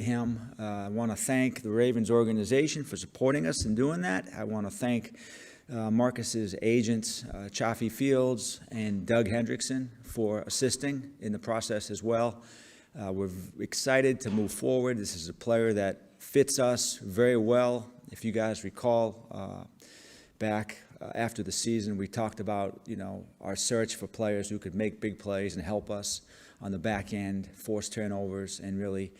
him. I want to thank the Ravens organization for supporting us in doing that. I want to thank Marcus's agents, Chaffee Fields and Doug Hendrickson, for assisting in the process as well. We're excited to move forward. This is a player that fits us very well. If you guys recall, back after the season, we talked about, our search for players who could make big plays and help us on the back end, force turnovers, and really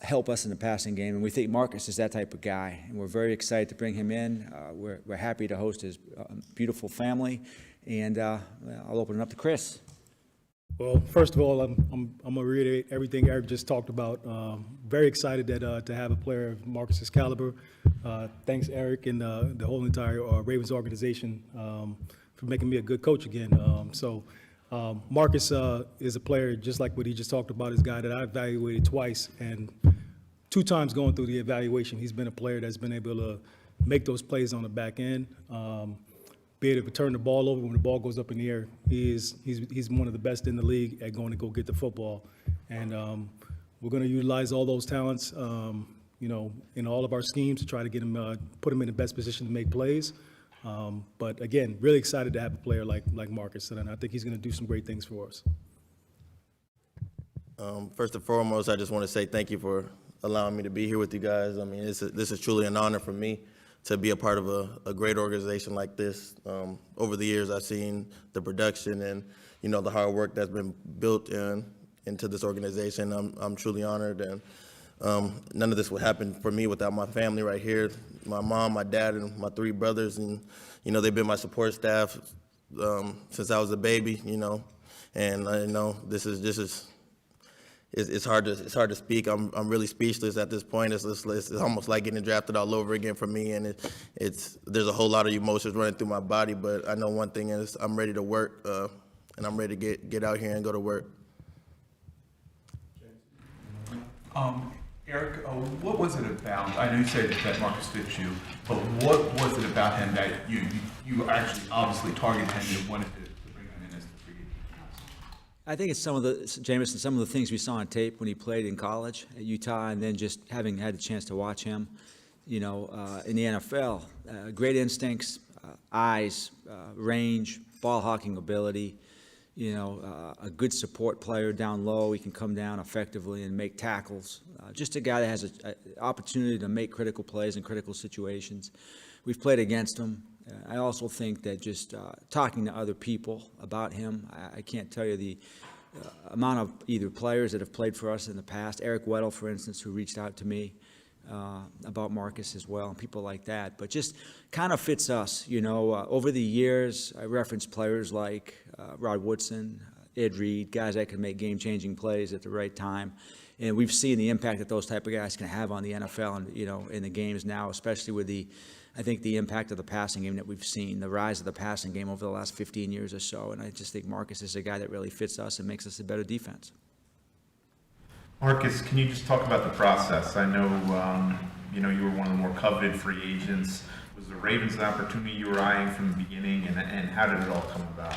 help us in the passing game. And we think Marcus is that type of guy, and we're very excited to bring him in. We're happy to host his beautiful family, and I'll open it up to Chris. Well, first of all, I'm going to reiterate everything Eric just talked about. Very excited that to have a player of Marcus's caliber. Thanks, Eric, and the whole entire Ravens organization for making me a good coach again. Marcus is a player, just like what he just talked about, is a guy that I evaluated twice, and 2 times going through the evaluation, he's been a player that's been able to make those plays on the back end. Be able to turn the ball over when the ball goes up in the air. He's one of the best in the league at going to go get the football, and we're going to utilize all those talents, in all of our schemes to try to get him, put him in the best position to make plays. But again, really excited to have a player like Marcus, and I think he's going to do some great things for us. First and foremost, I just want to say thank you for allowing me to be here with you guys. I mean, this is truly an honor for me to be a part of a great organization like this. Over the years, I've seen the production and, the hard work that's been built into this organization. I'm truly honored, and none of this would happen for me without my family right here, my mom, my dad, and my 3 brothers. And, they've been my support staff since I was a baby, and I know it's hard to speak. I'm really speechless at this point. It's almost like getting drafted all over again for me, and there's a whole lot of emotions running through my body. But I know one thing is I'm ready to work, and I'm ready to get out here and go to work. Eric, what was it about? I know you said that Marcus fits you, but what was it about him that you actually obviously targeted him and wanted to bring him in as the free agent? I think it's some of the things we saw on tape when he played in college at Utah, and then just having had a chance to watch him, in the NFL. Great instincts, eyes, range, ball hawking ability, a good support player down low. He can come down effectively and make tackles. Just a guy that has an opportunity to make critical plays in critical situations. We've played against him. I also think that just talking to other people about him, I can't tell you the amount of either players that have played for us in the past. Eric Weddle, for instance, who reached out to me about Marcus as well, and people like that. But just kind of fits us, over the years. I referenced players like Rod Woodson, Ed Reed, guys that can make game-changing plays at the right time. And we've seen the impact that those type of guys can have on the NFL and, in the games now, especially with the impact of the passing game that we've seen, the rise of the passing game over the last 15 years or so. And I just think Marcus is a guy that really fits us and makes us a better defense. Marcus, can you just talk about the process? I know, you were one of the more coveted free agents. Was the Ravens an opportunity you were eyeing from the beginning, and how did it all come about?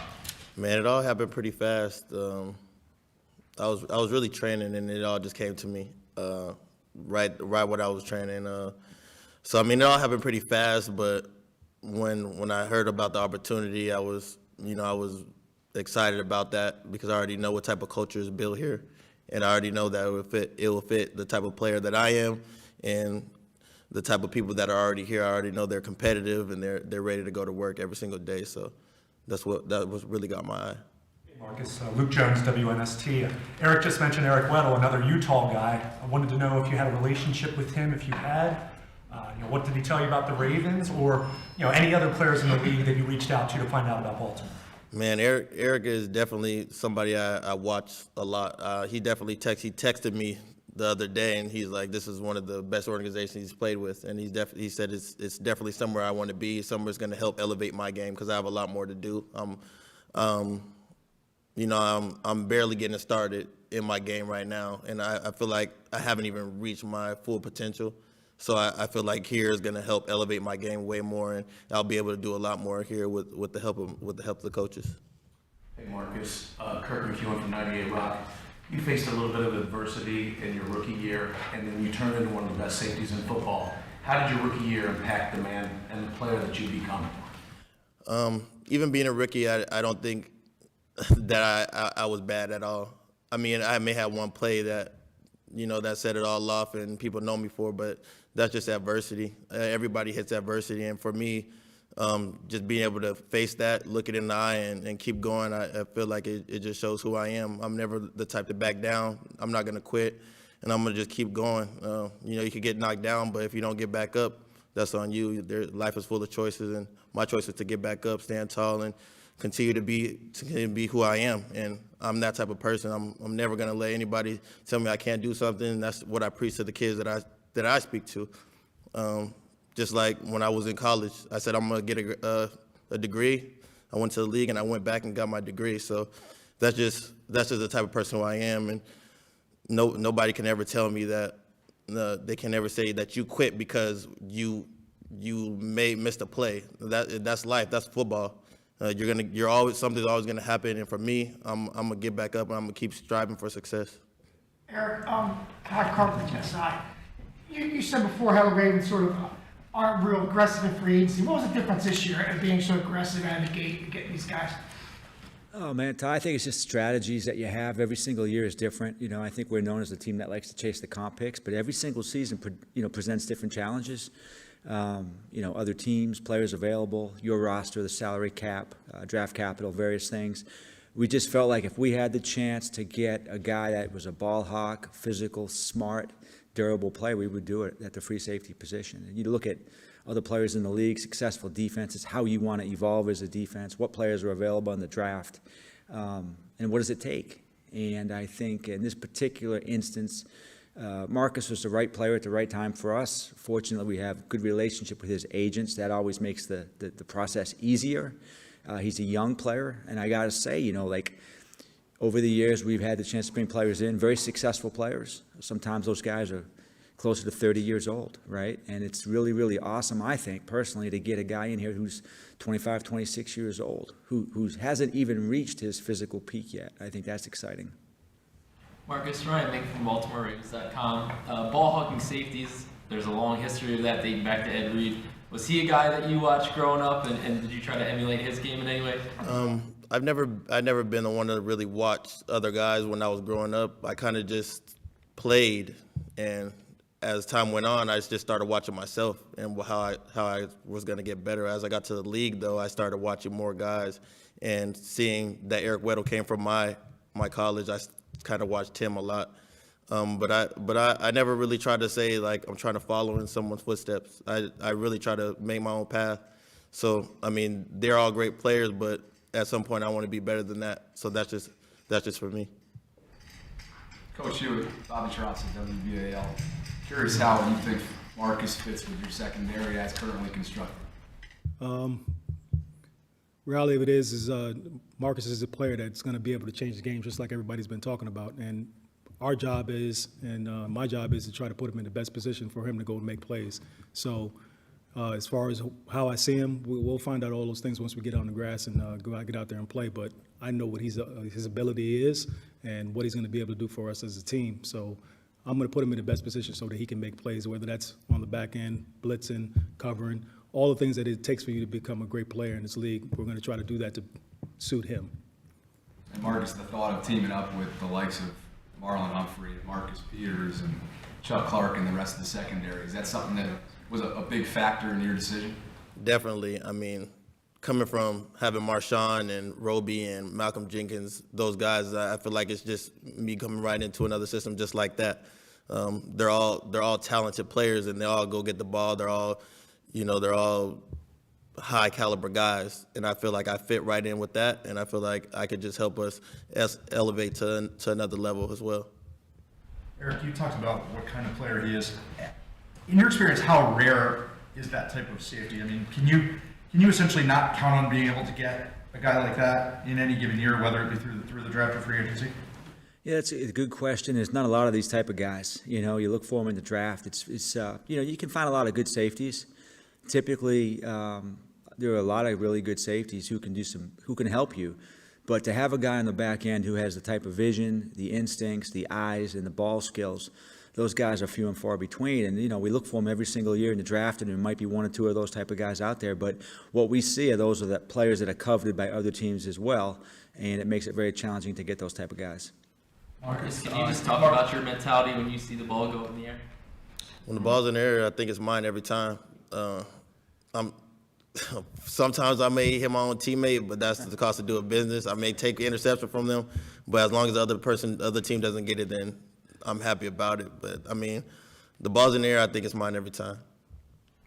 Man, it all happened pretty fast. I was really training, and it all just came to me right when I was training. So I mean, it all happened pretty fast. But when I heard about the opportunity, I was excited about that because I already know what type of culture is built here, and I already know that it will fit the type of player that I am, and the type of people that are already here. I already know they're competitive and they're ready to go to work every single day. So that was really got my eye. Marcus, Luke Jones, WNST. Eric just mentioned Eric Weddle, another Utah guy. I wanted to know if you had a relationship with him, if you had. What did he tell you about the Ravens, or any other players in the league that you reached out to find out about Baltimore? Man, Eric is definitely somebody I watch a lot. He texted me the other day, and he's like, "This is one of the best organizations he's played with," and he said it's definitely somewhere I want to be. Somewhere that's going to help elevate my game because I have a lot more to do. I'm barely getting started in my game right now, and I feel like I haven't even reached my full potential. So I feel like here is going to help elevate my game way more, and I'll be able to do a lot more here with the help of the coaches. Hey Marcus, Kirk McEwen from 98 Rock. You faced a little bit of adversity in your rookie year, and then you turned into one of the best safeties in football. How did your rookie year impact the man and the player that you become? Even being a rookie, I don't think that I was bad at all. I mean, I may have one play that, that set it all off and people know me for, but that's just adversity. Everybody hits adversity, and for me, just being able to face that, look it in the eye, and keep going, I feel like it just shows who I am. I'm never the type to back down. I'm not going to quit, and I'm going to just keep going. You could get knocked down, but if you don't get back up, that's on you. Life is full of choices, and my choice is to get back up, stand tall, and continue to be who I am. And I'm that type of person. I'm never going to let anybody tell me I can't do something. That's what I preach to the kids that I speak to. Just like when I was in college, I said I'm gonna get a degree. I went to the league and I went back and got my degree. So that's just the type of person who I am, and nobody can ever tell me that. They can never say that you quit because you may miss a play. That's life. That's football. Something's always gonna happen, and for me, I'm gonna get back up and I'm gonna keep striving for success. Eric, Todd Carpenter aside, you said before how the Ravens sort of aren't real aggressive in free agency. What was the difference this year at being so aggressive out of the gate and getting these guys? Oh, man, Ty, I think it's just strategies that you have. Every single year is different. I think we're known as a team that likes to chase the comp picks, but every single season, presents different challenges. Other teams, players available, your roster, the salary cap, draft capital, various things. We just felt like if we had the chance to get a guy that was a ball hawk, physical, smart, durable player, we would do it at the free safety position. And you look at other players in the league, successful defenses, how you want to evolve as a defense, what players are available in the draft, and what does it take? And I think in this particular instance, Marcus was the right player at the right time for us. Fortunately, we have a good relationship with his agents. That always makes the process easier. He's a young player, and I got to say, over the years, we've had the chance to bring players in, very successful players. Sometimes those guys are closer to 30 years old, right? And it's really, really awesome, I think, personally, to get a guy in here who's 25, 26 years old, who hasn't even reached his physical peak yet. I think that's exciting. Marcus, Ryan Mink from BaltimoreRavens.com. Ball hawking safeties, there's a long history of that dating back to Ed Reed. Was he a guy that you watched growing up, and did you try to emulate his game in any way? I've never been the one to really watch other guys when I was growing up. I kind of just played, and as time went on, I just started watching myself and how I was going to get better. As I got to the league, though, I started watching more guys and seeing that Eric Weddle came from my college. I kind of watched him a lot. But I never really tried to say, like, I'm trying to follow in someone's footsteps. I really try to make my own path. So, I mean, they're all great players, but at some point I want to be better than that. So that's just for me. Coach Hewitt, Bobby Trotz at WBAL. Curious how you think Marcus fits with your secondary as currently constructed. Reality of it is Marcus is a player that's going to be able to change the game just like everybody's been talking about. And our job is, and my job is to try to put him in the best position for him to go and make plays. So as far as how I see him, we'll find out all those things once we get on the grass and get out there and play. But I know what his ability is and what he's going to be able to do for us as a team. So I'm going to put him in the best position so that he can make plays, whether that's on the back end, blitzing, covering, all the things that it takes for you to become a great player in this league. We're going to try to do that to suit him. And Marcus, the thought of teaming up with the likes of Marlon Humphrey, Marcus Peters, and Chuck Clark and the rest of the secondary, is that something that was a big factor in your decision? Definitely. I mean, coming from having Marshawn and Roby and Malcolm Jenkins, those guys, I feel like it's just me coming right into another system just like that. They're all talented players, and they all go get the ball. They're all high caliber guys, and I feel like I fit right in with that, and I feel like I could just help us elevate to another level as well. Eric, you talked about what kind of player he is. In your experience, how rare is that type of safety? I mean, can you essentially not count on being able to get a guy like that in any given year, whether it be through the draft or free agency? Yeah, that's a good question. There's not a lot of these type of guys. You look for them in the draft. It's you can find a lot of good safeties. Typically, there are a lot of really good safeties who can help you. But to have a guy on the back end who has the type of vision, the instincts, the eyes, and the ball skills, those guys are few and far between. And, you know, we look for them every single year in the draft, and there might be one or two of those type of guys out there. But what we see are those are the players that are coveted by other teams as well, and it makes it very challenging to get those type of guys. Marcus, can you just talk about your mentality when you see the ball go up in the air? When the ball's in the air, I think it's mine every time. Sometimes I may hit my own teammate, but that's the cost of doing business. I may take the interception from them, but as long as the other team doesn't get it, then I'm happy about it. But I mean, the ball's in the air, I think it's mine every time.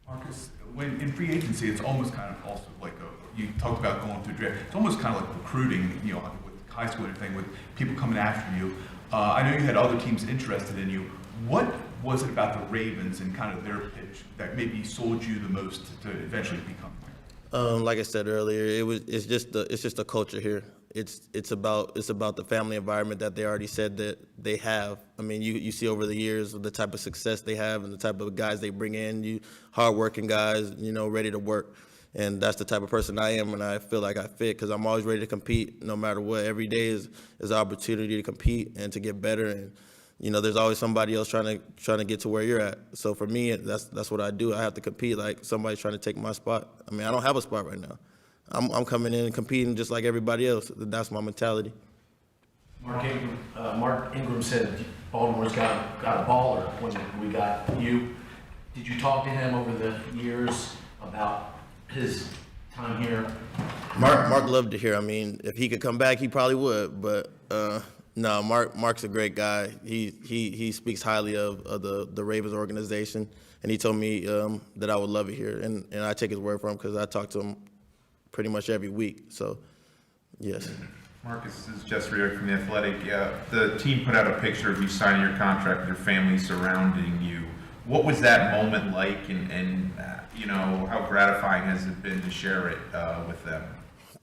Marcus, when in free agency, it's almost kind of also like you talked about going through draft. It's almost kind of like recruiting, you know, with high school and everything, with people coming after you. I know you had other teams interested in you. What was it about the Ravens and kind of their pitch that maybe sold you the most to eventually become there? Like I said earlier, it's just the culture here. It's about the family environment that they already said that they have. I mean, you see over the years the type of success they have and the type of guys they bring in, hardworking guys, you know, ready to work. And that's the type of person I am, and I feel like I fit because I'm always ready to compete no matter what. Every day is an opportunity to compete and to get better. And you know, there's always somebody else trying to get to where you're at. So for me, that's what I do. I have to compete like somebody's trying to take my spot. I mean, I don't have a spot right now. I'm coming in and competing just like everybody else. That's my mentality. Mark Ingram said Baltimore's got a baller when we got you. Did you talk to him over the years about his time here? Mark loved to hear. I mean, if he could come back, he probably would. But no, Mark's a great guy. He speaks highly of the Ravens organization, and he told me that I would love it here, and I take his word for him because I talk to him pretty much every week. So, yes. Marcus, this is Jess Rick from The Athletic. The team put out a picture of you signing your contract with your family surrounding you. What was that moment like, and you know, how gratifying has it been to share it with them?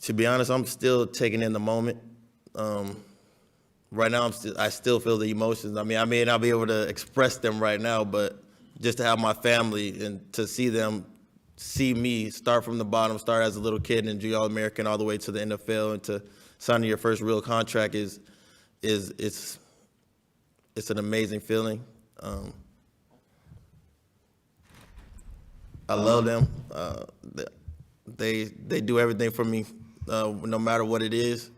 To be honest, I'm still taking in the moment. Right now, I still feel the emotions. I mean, I may not be able to express them right now, but just to have my family and to see them see me start from the bottom, start as a little kid and do All-American all the way to the NFL and to signing your first real contract it's an amazing feeling. I love them. They do everything for me, no matter what it is.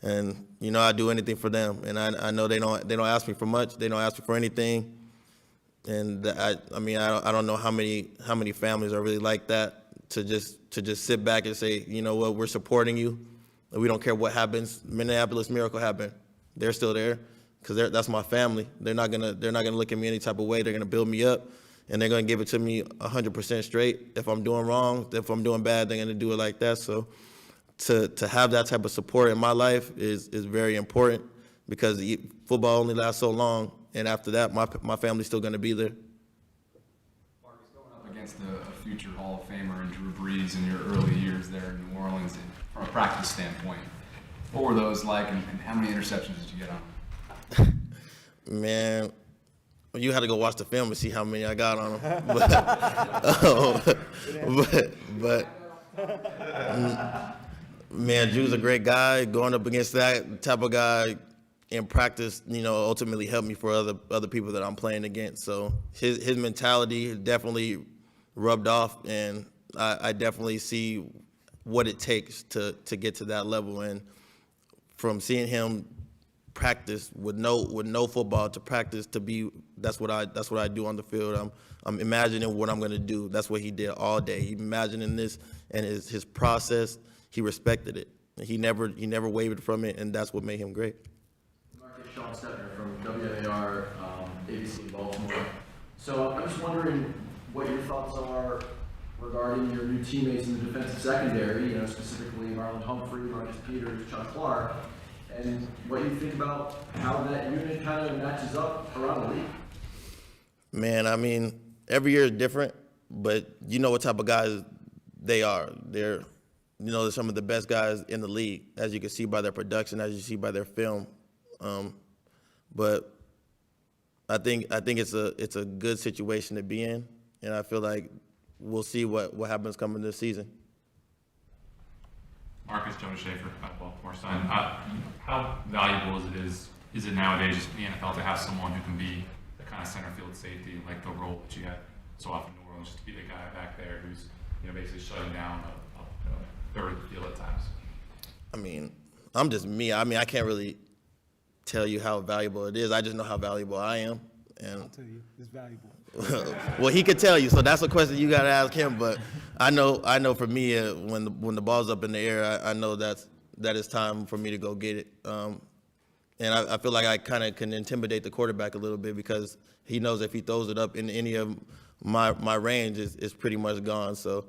And you know, I do anything for them. And I know they don't ask me for much. They don't ask me for anything. And I mean, I don't know how many families are really like that, to just sit back and say, you know what, we're supporting you. We don't care what happens. Minneapolis Miracle happened. They're still there because that's my family. They're not gonna look at me any type of way. They're gonna build me up, and they're gonna give it to me 100% straight. If I'm doing wrong, if I'm doing bad, they're gonna do it like that. So to have that type of support in my life is very important, because football only lasts so long, and after that, my family's still gonna be there. Marcus, going up against a future Hall of Famer and Drew Brees in your early years there in New Orleans, from a practice standpoint, what were those like, and how many interceptions did you get on? Man, you had to go watch the film to see how many I got on them. But man, Drew's a great guy. Going up against that type of guy in practice, you know, ultimately helped me for other people that I'm playing against. So his mentality definitely rubbed off, and I definitely see what it takes to get to that level. And from seeing him practice with no football to practice to be, that's what I do on the field. I'm imagining what I'm gonna do. That's what he did all day. He imagining this, and his process, he respected it. He never wavered from it, and that's what made him great. Marcus, Sean Stettner from WNAR, ABC Baltimore. So I'm just wondering what your thoughts are regarding your new teammates in the defensive secondary, you know, specifically Marlon Humphrey, Marcus Peters, Chuck Clark, and what you think about how that unit kind of matches up around the league. Man, I mean, every year is different, but you know what type of guys they are. They're some of the best guys in the league, as you can see by their production, as you see by their film. But I think it's a good situation to be in, and I feel like we'll see what happens coming this season. Marcus Jonas Schaefer, Baltimore Sun. How valuable is it nowadays just in the NFL to have someone who can be the kind of center field safety, like the role that you had so often in New Orleans, just to be the guy back there who's basically shutting down a third of the field at times? I mean, I'm just me. I mean, I can't really tell you how valuable it is. I just know how valuable I am. And I'll tell you, it's valuable. well, he could tell you, so that's a question you got to ask him. But I know for me, when the ball's up in the air, I know that it's time for me to go get it. And I feel like I kind of can intimidate the quarterback a little bit because he knows if he throws it up in any of my range, it's pretty much gone. So,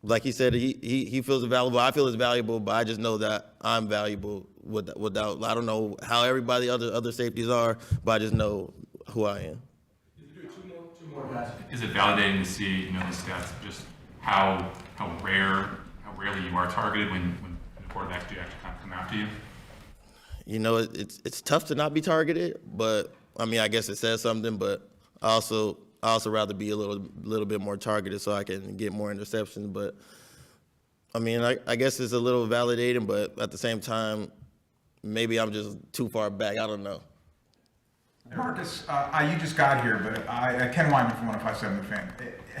like he said, he feels valuable. I feel it's valuable, but I just know that I'm valuable without. I don't know how everybody other safeties are, but I just know who I am. Is it validating to see, the stats of just how rarely you are targeted when the quarterbacks do actually kind of come after you? It's tough to not be targeted, but I mean, I guess it says something. But I also rather be a little bit more targeted so I can get more interceptions. But I mean, I guess it's a little validating, but at the same time, maybe I'm just too far back. I don't know. Marcus, you just got here, but Ken Wyman from 105.7 The Fan.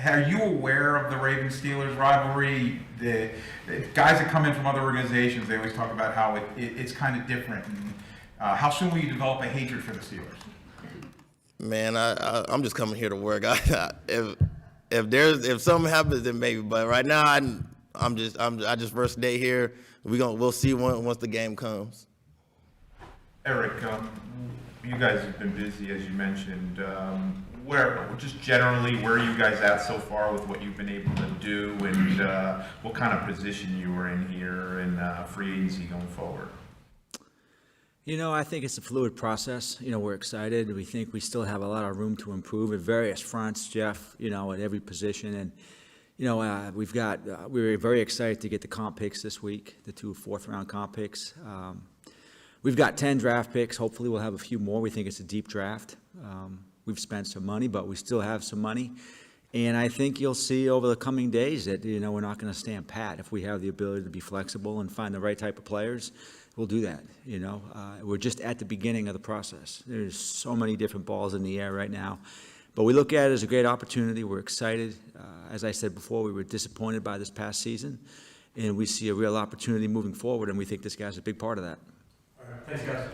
Are you aware of the Ravens-Steelers rivalry? The guys that come in from other organizations, they always talk about how it's kind of different. And, how soon will you develop a hatred for the Steelers? Man, I'm just coming here to work. If something happens, then maybe. But right now, I just first day here. We'll see once the game comes. Eric, you guys have been busy, as you mentioned. Where are you guys at so far with what you've been able to do, and what kind of position you were in here in free agency going forward? I think it's a fluid process. We're excited. We think we still have a lot of room to improve at various fronts, Jeff, at every position. And, we were very excited to get the comp picks this week, the 2 fourth-round comp picks. We've got 10 draft picks. Hopefully we'll have a few more. We think it's a deep draft. We've spent some money, but we still have some money. And I think you'll see over the coming days that, we're not going to stand pat. If we have the ability to be flexible and find the right type of players, we'll do that. We're just at the beginning of the process. There's so many different balls in the air right now. But we look at it as a great opportunity. We're excited. As I said before, we were disappointed by this past season. And we see a real opportunity moving forward, and we think this guy's a big part of that. All right, thanks, guys.